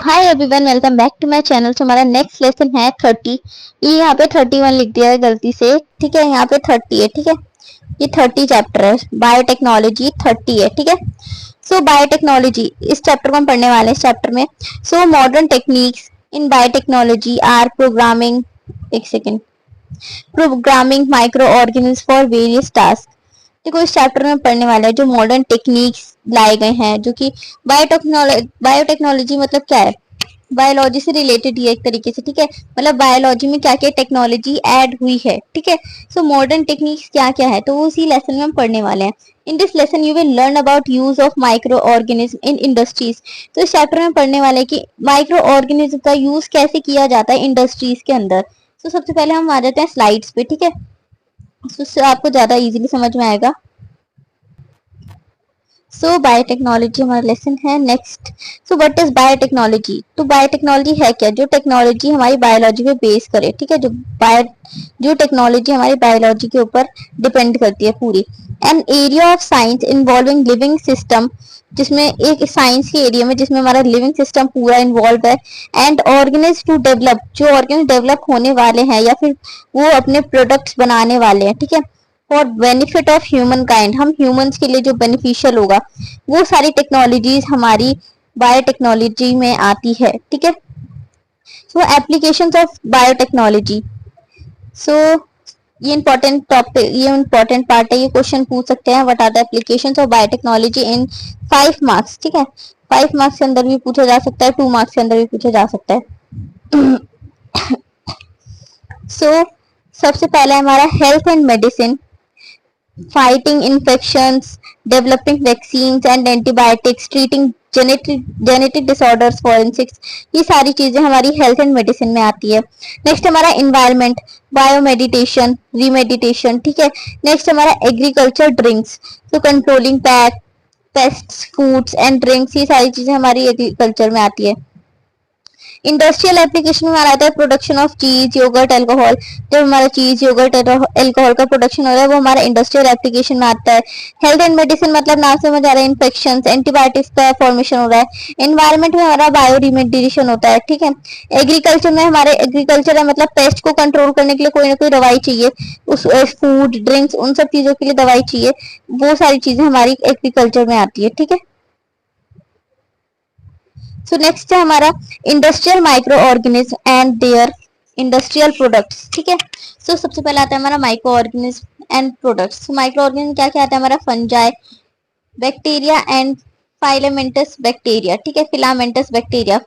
Hi everyone, welcome back to my channel. तो हमारा next lesson है 30। ये यहाँ पे 31 लिख दिया है गलती से, ठीक है। यहाँ पे 30 है, ठीक है। ये 30 चैप्टर है, बायोटेक्नोलॉजी 30 है, ठीक है। सो बायोटेक्नोलॉजी इस चैप्टर को हम पढ़ने वाले हैं। इस चैप्टर में so modern techniques in biotechnology are programming, एक second, programming micro organism for various task. देखो इस चैप्टर में पढ़ने वाला है जो मॉडर्न टेक्निक्स लाए गए हैं, जो कि बायोटेक्नोलॉजी मतलब क्या है, बायोलॉजी से रिलेटेड ही एक तरीके से, ठीक है। मतलब बायोलॉजी में क्या क्या टेक्नोलॉजी ऐड हुई है, ठीक है। सो मॉडर्न टेक्निक्स क्या क्या है, तो वो उसी लेसन में हम पढ़ने वाले हैं। In this lesson you will learn about use of micro organism in industries. तो इस चैप्टर में पढ़ने वाले हैं कि माइक्रो ऑर्गेनिज्म का यूज कैसे किया जाता है इंडस्ट्रीज के अंदर। तो सबसे पहले हम आ जाते हैं स्लाइड्स पे, ठीक है। उससे आपको ज्यादा इजीली समझ में आएगा। सो बायोटेक्नोलॉजी हमारा लेसन है next. So what is biotechnology? तो बायोटेक्नोलॉजी है क्या? जो टेक्नोलॉजी हमारी बायोलॉजी पे बेस करे, ठीक है। जो टेक्नोलॉजी हमारी बायोलॉजी के ऊपर डिपेंड करती है पूरी। An area of science involving living system, जिसमें एक साइंस के एरिया में जिसमें हमारा लिविंग सिस्टम पूरा इन्वॉल्व है। एंड ऑर्गेनिज टू डेवलप, जो ऑर्गेनिज डेवलप होने वाले हैं या फिर वो अपने प्रोडक्ट्स बनाने वाले हैं, ठीक है। For benefit of human kind, हम ह्यूमंस के लिए जो बेनिफिशियल होगा, वो सारी टेक्नोलॉजीज हमारी बायोटेक्नोलॉजी में आती है, ठीक है। So applications of biotechnology. So ये इंपॉर्टेंट टॉपिक, ये इंपॉर्टेंट पार्ट है, ये क्वेश्चन पूछ सकते हैं। What are the applications of biotechnology in 5 marks, ठीक है। 5 मार्क्स के अंदर भी पूछा जा सकता है, 2 मार्क्स के अंदर भी पूछा जा सकता है। सो सबसे पहला हमारा health and medicine, fighting infections, developing vaccines and antibiotics, treating genetic disorders, forensics, ये सारी चीजें हमारी हेल्थ एंड मेडिसिन में आती है। नेक्स्ट हमारा इन्वायरमेंट, बायोमेडिटेशन, रीमेडिटेशन, ठीक है। नेक्स्ट हमारा एग्रीकल्चर ड्रिंक्स, तो controlling pests, foods and drinks, ये सारी चीजें हमारी एग्रीकल्चर में आती है। इंडस्ट्रियल एप्लीकेशन में आ रहा है प्रोडक्शन ऑफ चीज, योगर्ट, अल्कोहल। जब हमारा चीज, योगर्ट, अल्कोहल का प्रोडक्शन हो रहा है वो हमारा इंडस्ट्रियल एप्लीकेशन में आता है। हेल्थ एंड मेडिसिन मतलब नाम से समझ आ रहा है, इन्फेक्शन, एंटीबायोटिक्स का फॉर्मेशन हो रहा है। एनवायरमेंट में हमारा बायो रिमेडिएशन होता है, ठीक है। एग्रीकल्चर में हमारे एग्रीकल्चर है मतलब पेस्ट को कंट्रोल करने के लिए कोई ना कोई दवाई चाहिए, उस फूड, ड्रिंक्स, उन सब चीजों के लिए दवाई चाहिए। वो सारी चीजें हमारी एग्रीकल्चर में आती है, ठीक है। सो नेक्स्ट है हमारा industrial micro organism and their industrial products, ठीक है। सो सबसे पहले आता है हमारा micro organism and products. Micro organism क्या क्या आता है हमारा, fungi, bacteria and filamentous bacteria, ठीक है। Filamentous bacteria.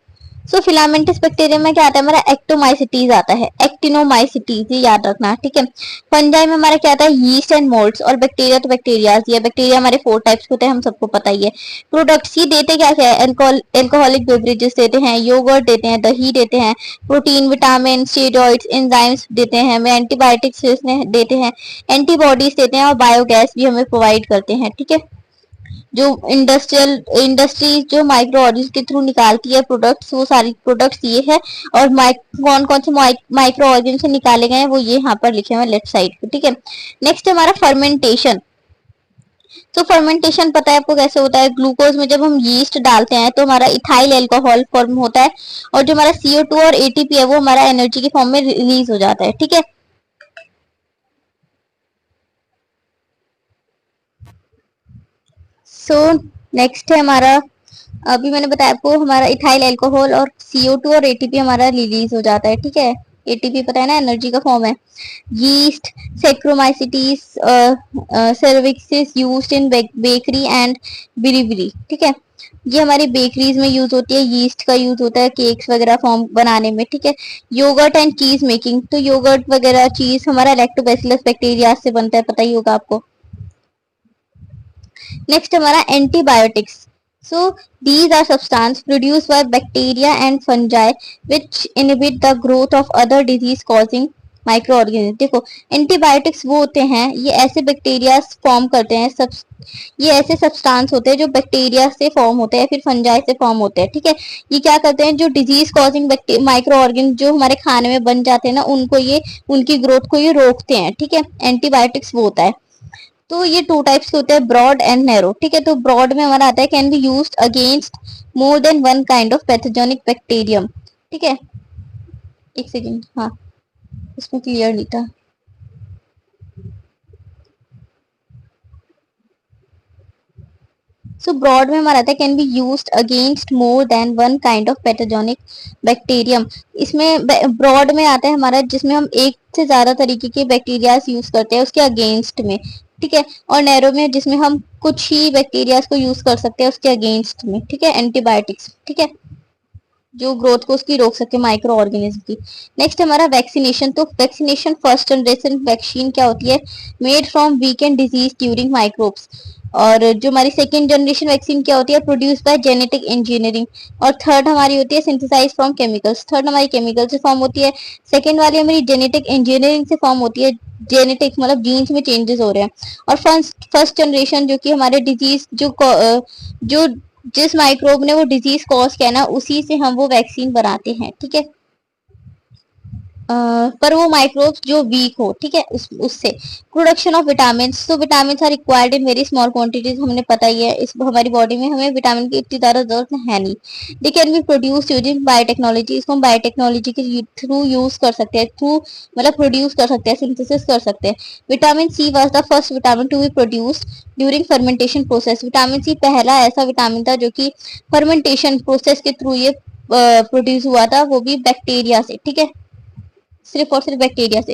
So filamentous bacteria में क्या आता है हमारा, एक्टोमाइसिटीज आता है, एक्टिनोमाइसिटीज, ये याद रखना, ठीक है। फंजाई में हमारा क्या आता है, यीस्ट एंड मोल्ड्स। और बैक्टीरिया तो बैक्टीरिया, ये बैक्टीरिया हमारे 4 टाइप्स होते हैं, हम सबको पता ही है। प्रोडक्ट्स ये देते क्या क्या है, एल्कोहलिक बेवरेजेस देते हैं, योगर्ट देते हैं, दही देते हैं, प्रोटीन, विटामिन, स्टेरॉइड्स, एंजाइम्स देते हैं, हमें एंटीबायोटिक्स देते हैं, एंटीबॉडीज देते हैं, और बायोगैस भी हमें प्रोवाइड करते हैं, ठीक है। जो इंडस्ट्री जो माइक्रो ऑर्गेनिज्म के थ्रू निकालती है प्रोडक्ट्स, वो सारी प्रोडक्ट्स ये है। और कौन कौन से माइक्रो ऑर्गेनिज्म से निकाले गए हैं वो ये यहाँ पर लिखे हुए हैं लेफ्ट साइड पे, ठीक है। नेक्स्ट हमारा फर्मेंटेशन। तो फर्मेंटेशन पता है आपको कैसे होता है, ग्लूकोज में जब हम यीस्ट डालते हैं तो हमारा इथाइल अल्कोहल फॉर्म होता है, और जो हमारा CO2 और ATP है वो हमारा एनर्जी के फॉर्म में रिलीज हो जाता है, ठीक है। सो नेक्स्ट है हमारा, अभी मैंने बताया आपको, हमारा इथाइल अल्कोहल और CO2 और ATP हमारा रिलीज हो जाता है, ठीक है। ATP पता है ना, एनर्जी का फॉर्म है। Yeast, saccharomyces, cerevisiae used in bakery and brewery, ठीक है। ये हमारी बेकरीज में यूज होती है, यीस्ट का यूज होता है केक्स वगैरह फॉर्म बनाने में, ठीक है। योगर्ट एंड चीज मेकिंग, तो योगर्ट वगैरह चीज हमारा लैक्टोबैसिलस बैक्टीरिया से बनता है, पता ही होगा आपको। नेक्स्ट हमारा antibiotics. So these are substance produced by bacteria and fungi which inhibit the growth of other disease causing microorganisms। देखो एंटीबायोटिक्स वो होते हैं, ये ऐसे बैक्टीरिया फॉर्म करते हैं, सब ये ऐसे सब्सटेंस होते हैं जो बैक्टीरिया से फॉर्म होते हैं, फिर फंजाई से फॉर्म होते हैं, ठीक है। ये क्या करते हैं, जो डिजीज कॉजिंग माइक्रो ऑर्गेनिज्म जो हमारे खाने में बन जाते हैं ना, उनको ये, उनकी ग्रोथ को ये रोकते हैं, ठीक है। एंटीबायोटिक्स वो होता है। तो ये 2 टाइप्स के होते हैं, ब्रॉड एंड नैरो, ठीक है। तो ब्रॉड में हमारा आता है can be used against more than one kind of pathogenic bacterium. ठीक है, एक सेकेंड, हाँ इसमें क्लियर नहीं था। सो ब्रॉड में हमारा आता है can be used against more than one kind of pathogenic bacterium. इसमें ब्रॉड में आता है हमारा जिसमें हम एक से ज्यादा तरीके के बैक्टीरिया यूज करते हैं उसके अगेंस्ट में। ठीक है, और नैरो में जिसमें हम कुछ ही बैक्टीरिया को यूज कर सकते हैं उसके अगेंस्ट में। ठीक है, एंटीबायोटिक्स। ठीक है, जो ग्रोथ को उसकी रोक सके माइक्रो ऑर्गेनिज्म की। नेक्स्ट हमारा वैक्सीनेशन। तो वैक्सीनेशन फर्स्ट जनरेशन वैक्सीन क्या होती है, made from weekend disease during microbes. और जो हमारी सेकेंड जनरेशन वैक्सीन क्या होती है, प्रोड्यूस बाय जेनेटिक इंजीनियरिंग। और थर्ड हमारी होती है सिंथेसाइज फ्रॉम केमिकल्स। थर्ड हमारी केमिकल से फॉर्म होती है। सेकेंड वाली हमारी जेनेटिक इंजीनियरिंग से फॉर्म होती है। जेनेटिक मतलब जीन्स में चेंजेस हो रहे हैं। और फर्स्ट जनरेशन जो कि हमारे डिजीज जो जिस माइक्रोब ने वो डिजीज कॉज किया ना उसी से हम वो वैक्सीन बनाते हैं। ठीक है, पर वो माइक्रोब्स जो वीक हो। ठीक है, उससे प्रोडक्शन ऑफ विटामिन। तो vitamin are required in very small quantities, हमने पता ही है इस हमारी बॉडी में हमें विटामिन की इतनी ज्यादा जरूरत है नहीं। They can be produce using biotechnology. इसको हम बायोटेक्नोलॉजी के थ्रू यूज कर सकते हैं, थ्रू मतलब प्रोड्यूस कर सकते हैं, सिंथेसिस कर सकते हैं। Vitamin C was the first vitamin to be produced during fermentation process. Vitamin C पहला ऐसा विटामिन था जो कि फर्मेंटेशन प्रोसेस के थ्रू ये प्रोड्यूस हुआ था, वो भी बैक्टीरिया से। ठीक है, सिर्फ और सिर्फ बैक्टीरिया से।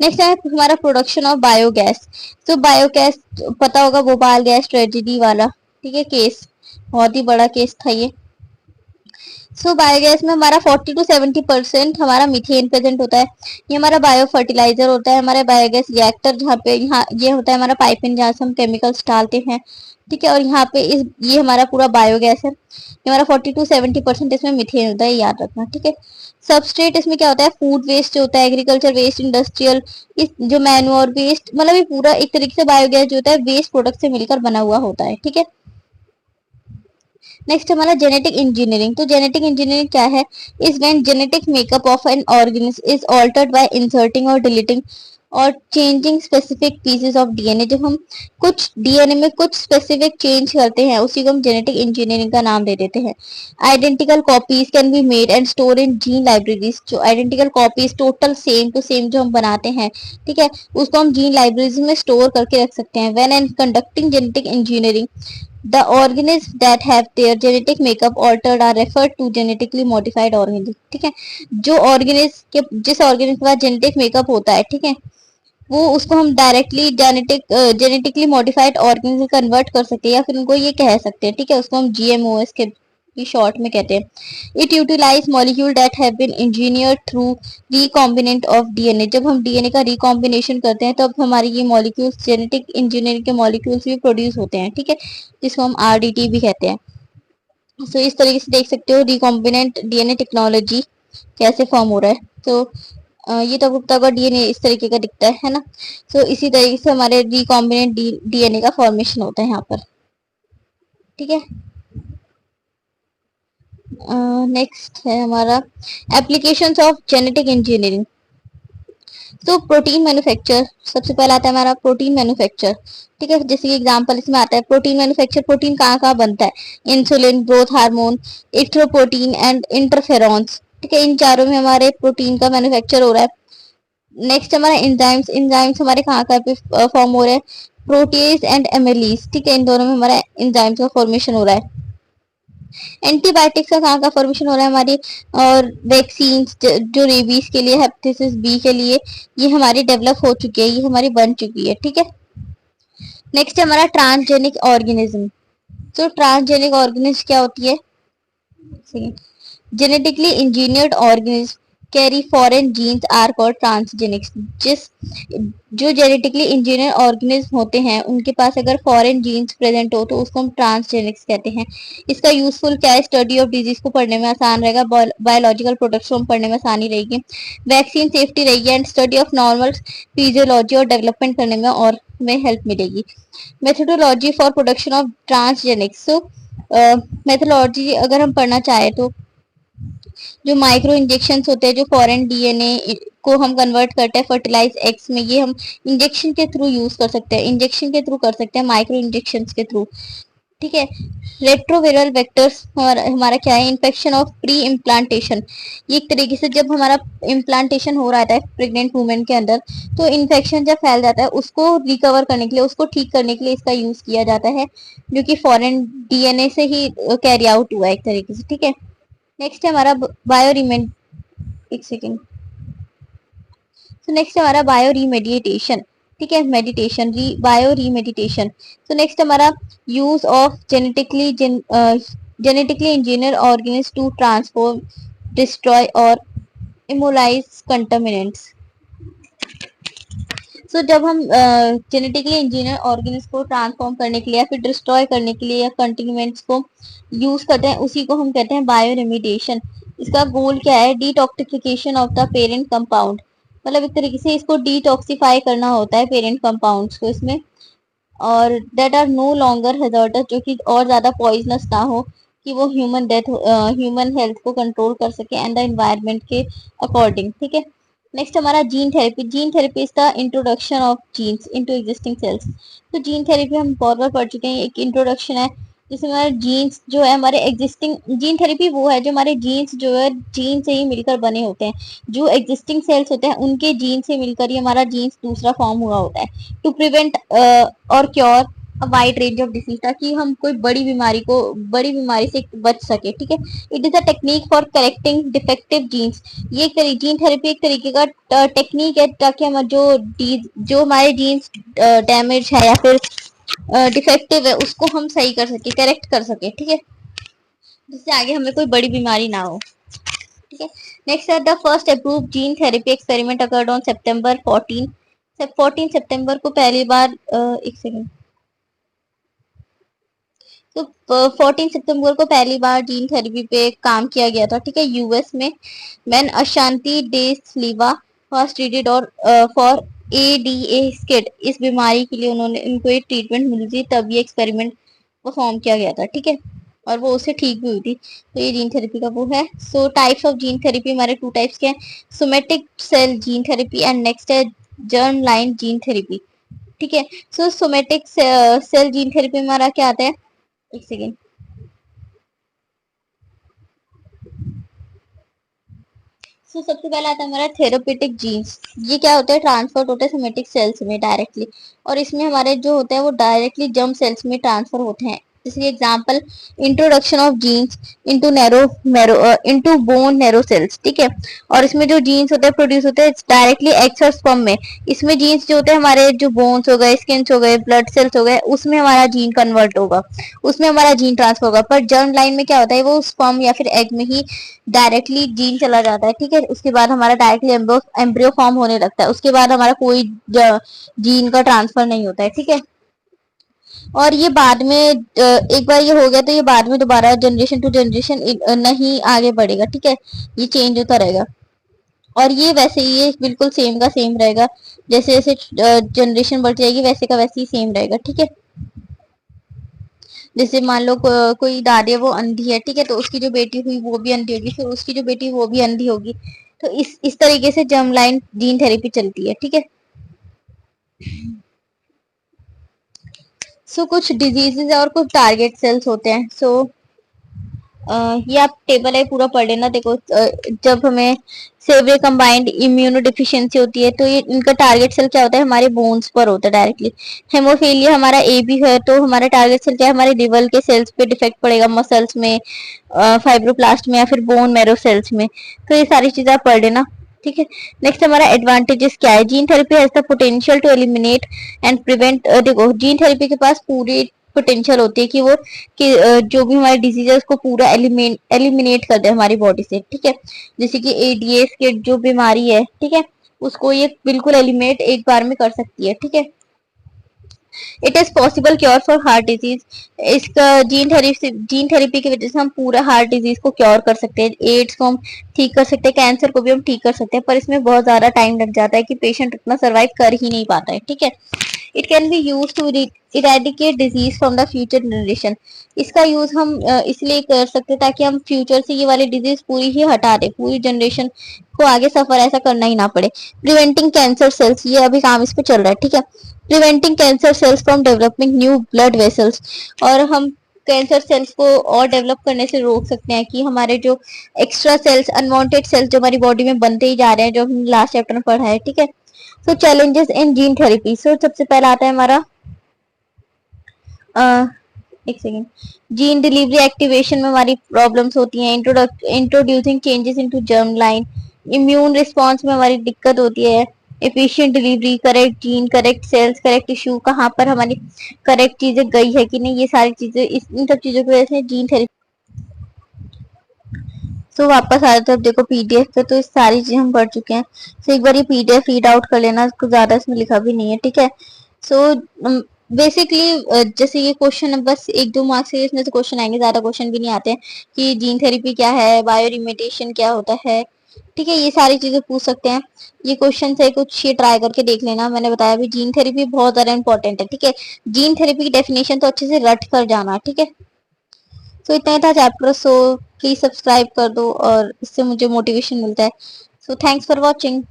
नेक्स्ट है हमारा प्रोडक्शन ऑफ बायोगैस। तो बायोगैस पता होगा, भोपाल गैस ट्रेजेडी वाला। ठीक है, केस बहुत ही बड़ा केस था ये। बायोगैस में हमारा 40 to 70% हमारा मीथेन प्रेजेंट होता है। ये हमारा बायो फर्टिलाइजर होता है, हमारा बायोगैस रिएक्टर जहाँ पे यहाँ ये होता है हमारा पाइपिंग जहाँ से हम केमिकल्स डालते हैं। ठीक है, और यहाँ पे ये हमारा पूरा बायोगैस है। ये हमारा 40 to 70% इसमें मीथेन होता है, याद रखना। ठीक है, सबस्ट्रेट इसमें क्या होता है, फूड वेस्ट जो होता है, एग्रीकल्चर वेस्ट, इंडस्ट्रियल इस जो मैन्योर वेस्ट, मतलब ये पूरा एक तरीके से बायोगैस जो होता है वेस्ट प्रोडक्ट से मिलकर बना हुआ होता है। ठीक है, नेक्स्ट हमारा जेनेटिक इंजीनियरिंग। तो जेनेटिक इंजीनियरिंग क्या है, is when genetic makeup of an organism is altered bye inserting और डिलीटिंग और changing specific pieces of DNA. जब हम कुछ डीएनए में कुछ स्पेसिफिक चेंज करते हैं उसी को हम जेनेटिक इंजीनियरिंग का नाम दे देते हैं। Identical copies can be made and store in gene libraries. जो identical copies total same to same जो हम बनाते हैं, ठीक है, उसको हम जीन लाइब्रेरीज में स्टोर करके रख सकते हैं। When and conducting genetic engineering the organisms that have their genetic makeup altered are referred to genetically modified organisms। ठीक है, जो ऑर्गेनिज्म के जिस ऑर्गेनिज्म के पास जेनेटिक मेकअप होता है, ठीक है, वो उसको हम directly genetically modified organism convert कर सकते हैं या फिर उनको ये कह सकते हैं। ठीक है, उसको हम जीएमओएस के शॉर्ट में कहते हैं। It utilise molecule that have been engineered through recombinant of DNA. जब हम डीएनए का रिकॉम्बिनेशन करते हैं तब हमारी ये मॉलिक्यूल्स जेनेटिक इंजीनियरिंग के मॉलिक्यूल्स भी प्रोड्यूस होते हैं। ठीक है, जिसको हम आरडीटी भी कहते हैं। इस तरीके से देख सकते हो रिकॉम्बिनेंट डीएनए टेक्नोलॉजी कैसे फॉर्म हो रहा है। ये तो गुप्ता का डीएनए इस तरीके का दिखता है ना। इसी तरीके से हमारे रिकॉम्बिनेंट डीएनए का फॉर्मेशन होता है यहाँ पर। ठीक है, नेक्स्ट है हमारा applications of genetic engineering. Protein manufacture सबसे पहला आता है हमारा प्रोटीन मैन्युफैक्चर। ठीक है, जैसे कि एग्जांपल इसमें आता है प्रोटीन मैन्युफैक्चर। प्रोटीन कहाँ कहाँ बनता है, insulin, growth hormone, erythropoietin and interferons. ठीक है, इन चारों में हमारे प्रोटीन का मैन्युफैक्चर हो रहा है। नेक्स्ट हमारा एंजाइम्स। एंजाइम्स हमारे कहाँ कहाँ पे फॉर्म हो रहे हैं, प्रोटीज एंड एमिलीज। ठीक है, इन दोनों में हमारा एंजाइम्स का फॉर्मेशन हो रहा है। एंटीबायोटिक्स का कहाँ का फॉर्मेशन हो रहा है हमारी, और वैक्सीन जो रेबीज के लिए, हेपेटाइटिस बी के लिए, ये हमारी डेवलप हो चुकी है, ये हमारी बन चुकी है। ठीक है, नेक्स्ट है हमारा ट्रांसजेनिक ऑर्गेनिज्म। ट्रांसजेनिक ऑर्गेनिज्म क्या होती है, genetically engineered organism carry foreign genes are called transgenics. जो जेनेटिकली इंजीनियर ऑर्गेनिज्म होते हैं उनके पास अगर फॉरेन जीन्स प्रेजेंट हो तो उसको हम ट्रांसजेनिक्स कहते हैं। इसका यूजफुल क्या है, स्टडी ऑफ डिजीज को पढ़ने में आसान रहेगा, बायोलॉजिकल प्रोडक्ट्स को पढ़ने में आसानी रहेगी, वैक्सीन सेफ्टी रहेगी and study of normal physiology और डेवलपमेंट करने में और में हेल्प मिलेगी। Methodology for production of transgenics. Methodology अगर हम पढ़ना चाहे तो जो माइक्रो इंजेक्शन होते हैं, जो फॉरेन डीएनए को हम कन्वर्ट करते हैं फर्टिलाइज एग्स में, ये हम इंजेक्शन के थ्रू यूज कर सकते हैं, इंजेक्शन के थ्रू कर सकते हैं, माइक्रो इंजेक्शन के थ्रू। ठीक है। रेट्रोविरल वेक्टर्स हमारा क्या है, इन्फेक्शन ऑफ प्री इम्प्लांटेशन। ये एक तरीके से जब हमारा इम्प्लांटेशन हो रहा है प्रेग्नेंट वुमेन के अंदर, तो इन्फेक्शन जब फैल जाता है उसको रिकवर करने के लिए, उसको ठीक करने के लिए इसका यूज किया जाता है, जो कि फॉरेन डीएनए से ही कैरी आउट हुआ है एक तरीके से। ठीक है। नेक्स्ट है हमारा बायो, एक सेकेंड। सो नेक्स्ट हमारा बायो रीमेडिएटेशन। ठीक है, meditation bio remediation. So next हमारा use of genetically engineer organism to transform, destroy और इमोलाइज कंटामिनेंट्स। सो जब हम जेनेटिकली इंजीनियर ऑर्गेनिज को ट्रांसफॉर्म करने के लिए या फिर डिस्ट्रॉय करने के लिए या कंटिन्यूमेंट्स को यूज करते हैं, उसी को हम कहते हैं बायो रेमिडिएशन। इसका गोल क्या है, detoxification of the parent compound. मतलब एक तरीके से इसको डिटॉक्सिफाई करना होता है पेरेंट कंपाउंड्स को इसमें, और that are no longer hazardous, जो कि और ज्यादा पॉइजनस ना हो, कि वो ह्यूमन हेल्थ को कंट्रोल कर सके एंड द एनवायरनमेंट के अकॉर्डिंग। ठीक है। नेक्स्ट हमारा gene therapy. Gene therapy is the introduction of genes into existing cells. तो जीन थेरेपी हम बहुत बार पढ़ चुके हैं, एक इंट्रोडक्शन है जिसमें हमारे जीन्स जो है, हमारे एग्जिस्टिंग जीन थेरेपी वो है जो हमारे जीन्स जो है जीन से ही मिलकर बने होते हैं। जो एग्जिस्टिंग सेल्स होते हैं उनके जीन से मिलकर ही हमारा जीन्स दूसरा फॉर्म हुआ होता है, टू प्रिवेंट और cure a wide range of disease, ताकि हम कोई बड़ी बीमारी से बच सके। ठीक है। It is a technique for correcting defective genes. ये जीन थेरेपी एक तरीके का टेक्निक है, ताकि हम जो हमारे जीन्स डैमेज है या फिर डिफेक्टिव है उसको हम सही कर सके, करेक्ट कर सके। ठीक है, जिससे आगे हमें कोई बड़ी बीमारी ना हो। ठीक है। नेक्स्ट है the first approved gene therapy experiment occurred on सितंबर 14 सितंबर को पहली बार एक सेकेंड। तो 14 सितंबर को पहली बार जीन थेरेपी पे काम किया गया था। ठीक है, यूएस में। मैन अशांति डे स्लीवा फर्स्ट ट्रीटेड और फॉर एडीए स्किड, इस बीमारी के लिए उन्होंने इनको एक ट्रीटमेंट मिली थी, तब ये एक्सपेरिमेंट परफॉर्म किया गया था। ठीक है, और वो उससे ठीक भी हुई थी। तो ये जीन थेरेपी का वो है। So types of gene therapy हमारे 2 टाइप्स के हैं, somatic cell gene therapy and next है जर्म लाइन जीन थेरेपी। ठीक है। So somatic cell gene therapy में हमारा क्या आता है, एक सेकेंड। तो सबसे पहला आता है हमारा थेरेपेटिक जीन्स। ये क्या होता है, ट्रांसफर होता है सोमेटिक सेल्स में डायरेक्टली, और इसमें हमारे जो होता है वो डायरेक्टली जर्म सेल्स में ट्रांसफर होते हैं। जैसे example, introduction of genes into into bone marrow cells. ठीक है, और इसमें जो जीन्स होते हैं प्रोड्यूस होते हैं डायरेक्टली एग्स और स्पर्म में। इसमें जीन्स जो होते हैं हमारे जो बोन्स हो गए, स्किन्स हो गए, ब्लड सेल्स हो गए, उसमें हमारा जीन कन्वर्ट होगा, उसमें हमारा जीन ट्रांसफर होगा। पर जर्म लाइन में क्या होता है, वो स्पर्म या फिर एग में ही डायरेक्टली जीन चला जाता है। ठीक है, उसके बाद हमारा डायरेक्टली एम्ब्रियो फॉर्म होने लगता है, उसके बाद हमारा कोई जीन का ट्रांसफर नहीं होता है। ठीक है, और ये बाद में एक बार ये हो गया तो ये बाद में दोबारा जनरेशन टू जनरेशन नहीं आगे बढ़ेगा। ठीक है, ये चेंज होता रहेगा, और ये वैसे ही ये बिल्कुल सेम का सेम रहेगा, जैसे जैसे जनरेशन बढ़ जाएगी वैसे का वैसे ही सेम रहेगा। ठीक है, जैसे मान लो कोई दादी है वो अंधी है, ठीक है, तो उसकी जो बेटी हुई वो भी अंधी होगी, फिर उसकी जो बेटी वो भी अंधी होगी। तो इस तरीके से जर्म लाइन जीन थेरेपी चलती है। ठीक है। सो कुछ डिजीजेज और कुछ टारगेट सेल्स होते हैं। सो ये आप टेबल है पूरा पढ़ लेना। देखो जब हमें सेवियर कंबाइंड इम्यूनो डिफिशियंसी होती है तो ये इनका टारगेट सेल क्या होता है, हमारे बोन्स पर होता है डायरेक्टली। हेमोफीलिया हमारा ए बी है तो हमारा टारगेट सेल क्या है, हमारे लिवर के सेल्स पे डिफेक्ट पड़ेगा, मसल्स में, फाइब्रोप्लास्ट में या फिर बोन मैरो सेल्स में। तो ये सारी चीजें आप पढ़ लेना। ठीक है। नेक्स्ट हमारा एडवांटेजेस क्या है, gene therapy has the potential to eliminate and prevent. देखो जीन थेरेपी के पास पूरी पोटेंशियल होती है कि वो जो भी हमारे डिजीज है उसको पूरा एलिमिनेट कर दे हमारी बॉडी से। ठीक है, जैसे कि एडीएस के जो बीमारी है, ठीक है, उसको ये बिल्कुल एलिमिनेट एक बार में कर सकती है। ठीक है। It is possible cure for heart disease. इसका जीन थेरेपी की वजह से हम पूरा हार्ट डिजीज को क्योर कर सकते हैं, एड्स को हम ठीक कर सकते हैं, कैंसर को भी हम ठीक कर सकते हैं, पर इसमें बहुत ज्यादा टाइम लग जाता है कि पेशेंट उतना सर्वाइव कर ही नहीं पाता है। ठीक है। It can be use to eradicate disease from the future generation. इसका यूज हम इसलिए कर सकते हैं ताकि हम फ्यूचर से ये वाली डिजीज पूरी ही हटा दे, पूरी जनरेशन को आगे सफर ऐसा करना ही ना पड़े। प्रिवेंटिंग कैंसर सेल्स, ये अभी काम इस पे चल रहा है। ठीक है, preventing cancer cells from developing new blood vessels, और हम कैंसर सेल्स को और डेवलप करने से रोक सकते हैं, कि हमारे जो एक्स्ट्रा सेल्स, अनवांटेड सेल्स जो हमारी बॉडी में बनते ही जा रहे हैं, जो हमने लास्ट चैप्टर में पढ़ा है, ठीक है। सो चैलेंजेस इन जीन थेरेपी। सो सबसे पहला आता है हमारा एक सेकेंड, जीन डिलीवरी एक्टिवेशन में हमारी प्रॉब्लम्स होती हैं। Introducing changes into germ line, immune response में हमारी दिक्कत होती है। Efficient delivery, correct gene, correct cells, correct tissue, कहाँ पर हमारी करेक्ट चीजें गई है कि नहीं, ये सारी चीजें, इन सब चीजों की वजह से जीन थेरेपी। तो वापस आ जाते हैं, अब देखो पीडीएफ पे तो इस सारी चीजें हम पढ़ चुके हैं। तो एक बार ये पीडीएफ रीड आउट कर लेना, कुछ ज्यादा इसमें लिखा भी नहीं है, ठीक है। सो बेसिकली जैसे ये क्वेश्चन है, बस एक दो मार्क्स से इसमें से क्वेश्चन आएंगे, ज्यादा क्वेश्चन भी नहीं आते हैं कि जीन थेरेपी क्या है, बायो रिमेडिएशन क्या होता है, ठीक है, ये सारी चीजें पूछ सकते हैं। ये क्वेश्चन से कुछ ये ट्राई करके देख लेना। मैंने बताया भी जीन थेरेपी बहुत ज्यादा इंपॉर्टेंट है, ठीक है। जीन थेरेपी की डेफिनेशन तो अच्छे से रट कर जाना, ठीक है। सो इतना ही था चैप्टर। सो प्लीज सब्सक्राइब कर दो, और इससे मुझे मोटिवेशन मिलता है। So thanks for watching.